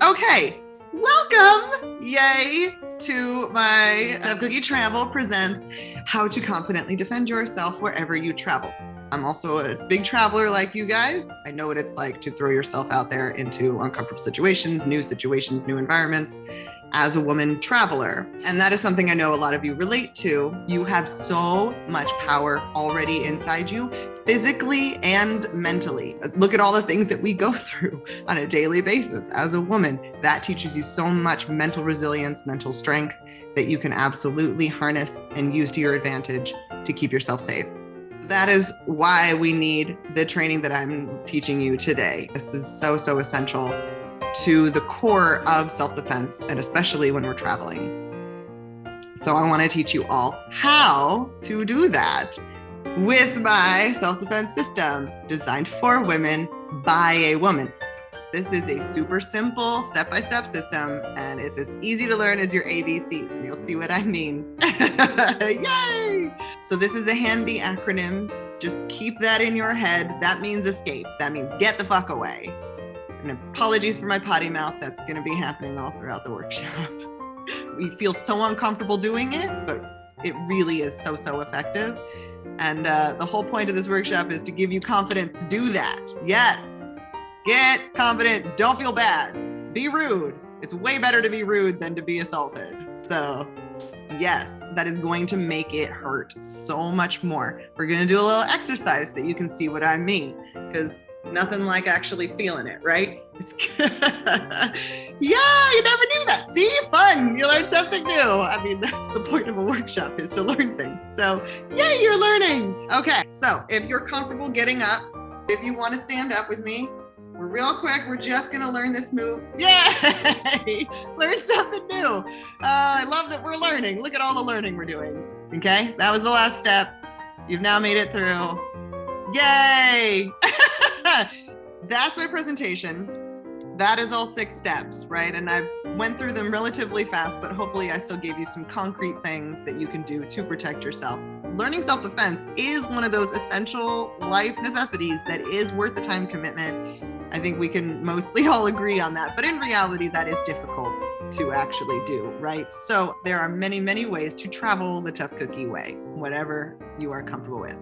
Okay, welcome, yay, to my Tough Cookie Travel presents How to Confidently Defend Yourself Wherever You Travel. I'm also a big traveler like you guys. I know what it's like to throw yourself out there into uncomfortable situations, new environments as a woman traveler. And that is something I know a lot of you relate to. You have so much power already inside you, physically and mentally. Look at all the things that we go through on a daily basis as a woman. That teaches you so much mental resilience, mental strength that you can absolutely harness and use to your advantage to keep yourself safe. That is why we need the training that I'm teaching you today. This is so essential to the core of self-defense, and especially when we're traveling. So I want to teach you all how to do that with my self-defense system designed for women by a woman. This is a super simple step-by-step system, and it's as easy to learn as your ABCs, and you'll see what I mean. Yay! So this is a handy acronym. Just keep that in your head. That means escape. That means get the fuck away. And apologies for my potty mouth. That's going to be happening all throughout the workshop. We feel so uncomfortable doing it, but it really is so effective. And the whole point of this workshop is to give you confidence to do that. Yes, get confident. Don't feel bad. Be rude. It's way better to be rude than to be assaulted. So yes, that is going to make it hurt so much more. We're going to do a little exercise that you can see what I mean, because nothing like actually feeling it, right? It's yeah, you never knew that. See, fun. You learned something new. I mean, that's the point of a workshop, is to learn things. So yay, you're learning. Okay, so if you're comfortable getting up, if you want to stand up with me, real quick, we're just going to learn this move. Yay! Learn something new. I love that we're learning. Look at all the learning we're doing. Okay, that was the last step. You've now made it through. Yay! That's my presentation. That is all 6 steps, right? And I went through them relatively fast, but hopefully I still gave you some concrete things that you can do to protect yourself. Learning self-defense is one of those essential life necessities that is worth the time commitment. I think we can mostly all agree on that, but in reality, that is difficult to actually do, right? So there are many ways to travel the Tough Cookie way, whatever you are comfortable with.